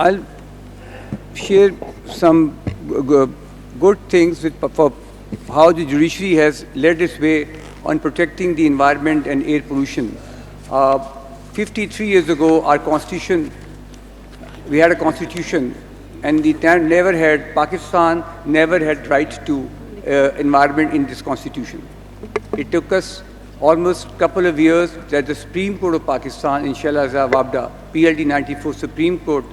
I'll share some good things for how the judiciary has led its way on protecting the environment and air pollution. 53 years ago, our constitution, we had a constitution, and Pakistan never had right to environment in this constitution. It took us almost a couple of years that the Supreme Court of Pakistan, inshallah Wabda, PLD 94 Supreme Court,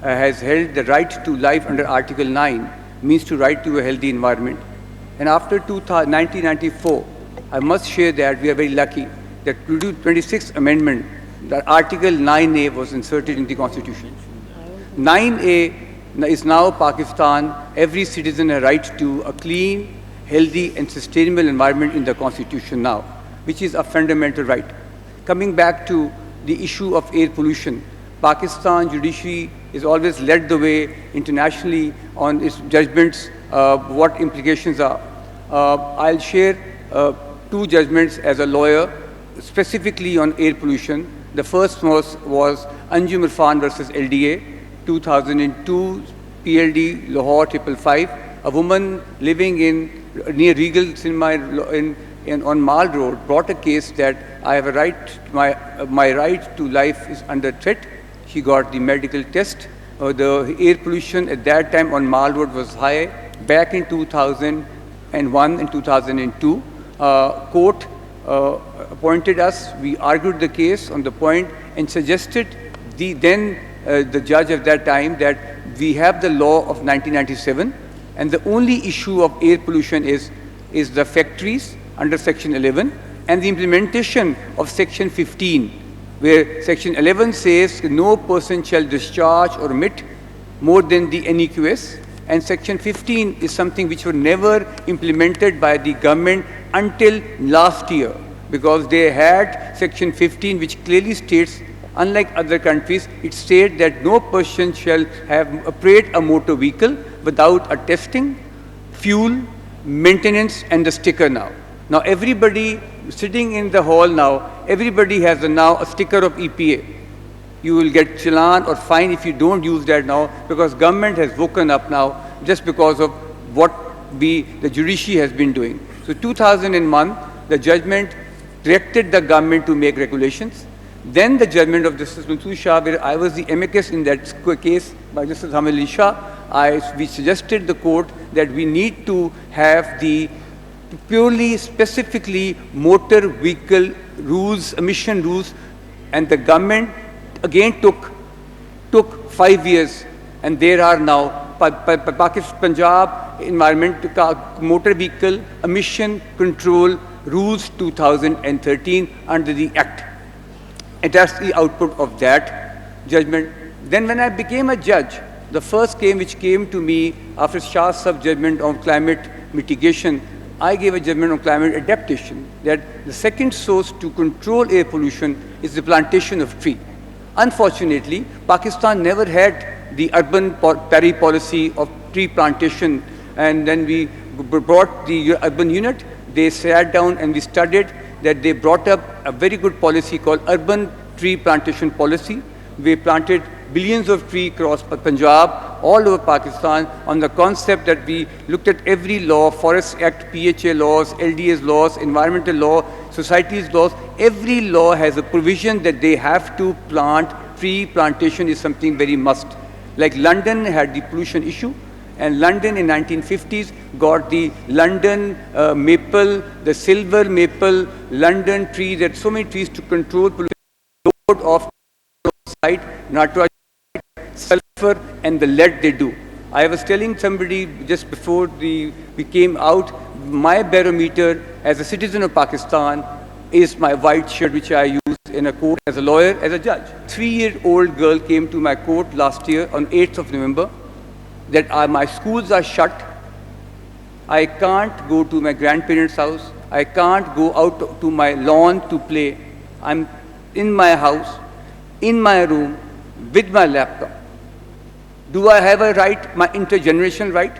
has held the right to life under Article 9, means to right to a healthy environment. And after 1994, I must share that we are very lucky that 26th Amendment, that Article 9A was inserted in the Constitution. 9A is now Pakistan, every citizen has a right to a clean, healthy and sustainable environment in the Constitution now, which is a fundamental right. Coming back to the issue of air pollution, Pakistan judiciary is always led the way internationally on its judgments, what implications are. I'll share two judgments as a lawyer, specifically on air pollution. The first was Anjum Irfan versus LDA, 2002, PLD Lahore 555. A woman living near Regal Cinema on Mall Road brought a case that I have a right, my right to life is under threat. She got the medical test. The air pollution at that time on Mall Road was high. Back in 2001 and 2002, court appointed us. We argued the case on the point and suggested the judge at that time that we have the law of 1997, and the only issue of air pollution is the factories under Section 11 and the implementation of Section 15, where Section 11 says no person shall discharge or emit more than the NEQS, and Section 15 is something which was never implemented by the government until last year, because they had Section 15 which clearly states, unlike other countries, it states that no person shall operate a motor vehicle without a testing, fuel, maintenance and the sticker now. Now everybody sitting in the hall now, everybody has now a sticker of EPA. You will get challan or fine if you don't use that now, because government has woken up now just because of what the judiciary has been doing. So 2001, the judgment directed the government to make regulations. Then the judgment of Justice Mansoor Shah, where I was the amicus in that case by Justice Hamid Shah, we suggested the court that we need to have the purely, specifically motor vehicle rules, emission rules, and the government again took 5 years, and there are now Punjab motor vehicle emission control rules 2013 under the Act. And that's the output of that judgment. Then when I became a judge, the first case which came to me after Shah's sub-judgment on climate mitigation, I gave a judgment on climate adaptation, that the second source to control air pollution is the plantation of tree. Unfortunately, Pakistan never had the urban Pari policy of tree plantation, and then we brought the urban unit. They sat down and we studied that they brought up a very good policy called urban tree plantation policy. We planted billions of trees across Punjab, all over Pakistan, on the concept that we looked at every law, Forest Act, PHA laws, LDA's laws, environmental law, society's laws. Every law has a provision that they have to plant. Tree plantation is something very must. Like London had the pollution issue, and London in 1950s got the London maple, the silver maple, London tree, there are so many trees to control pollution of site, nitrogen, sulfur and the lead they do. I was telling somebody just before we came out, my barometer as a citizen of Pakistan is my white shirt which I use in a court as a lawyer, as a judge. 3-year-old girl came to my court last year on 8th of November that my schools are shut. I can't go to my grandparents' house. I can't go out to my lawn to play. I'm in my house, in my room, with my laptop. Do I have a right, my intergenerational right?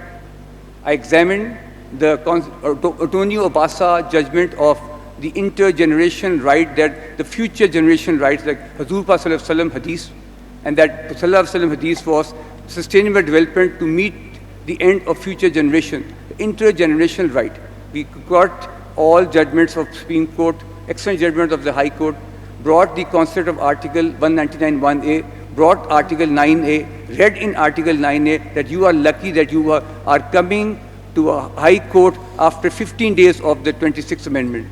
I examined the Antonio Obasa judgment of the intergeneration right, that the future generation rights, like Hazur Sallallahu Alaihi Wasallam hadith, and that Sallallahu Alaihi Wasallam hadith was sustainable development to meet the end of future generation, intergenerational right. We got all judgments of Supreme Court, excellent judgments of the High Court, brought the concept of Article 199(1)(a), brought Article 9A, read in Article 9A that you are lucky that you are coming to a High Court after 15 days of the 26th Amendment.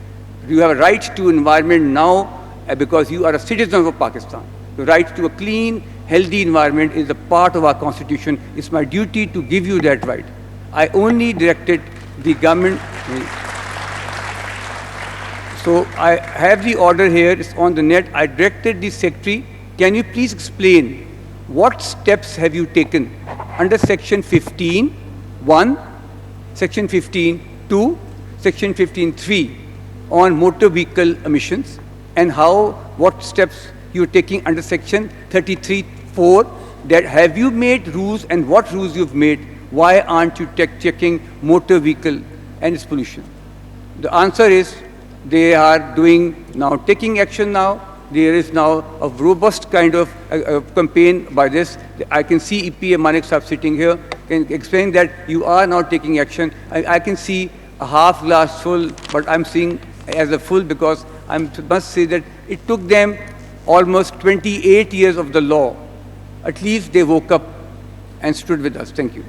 You have a right to environment now because you are a citizen of Pakistan. The right to a clean, healthy environment is a part of our constitution. It's my duty to give you that right. I only directed the government. So I have the order here, it's on the net. I directed the secretary, can you please explain what steps have you taken under section 15(1), section 15(2), section 15(3) on motor vehicle emissions, and what steps you're taking under section 33(4), that have you made rules and what rules you've made? Why aren't you checking motor vehicle and its pollution? The answer is they are taking action now. There is now a robust kind of campaign by this. I can see EPA Manik Sahab sitting here, can explain that you are now taking action. I can see a half glass full, but I'm seeing as a full because I must say that it took them almost 28 years of the law. At least they woke up and stood with us. Thank you.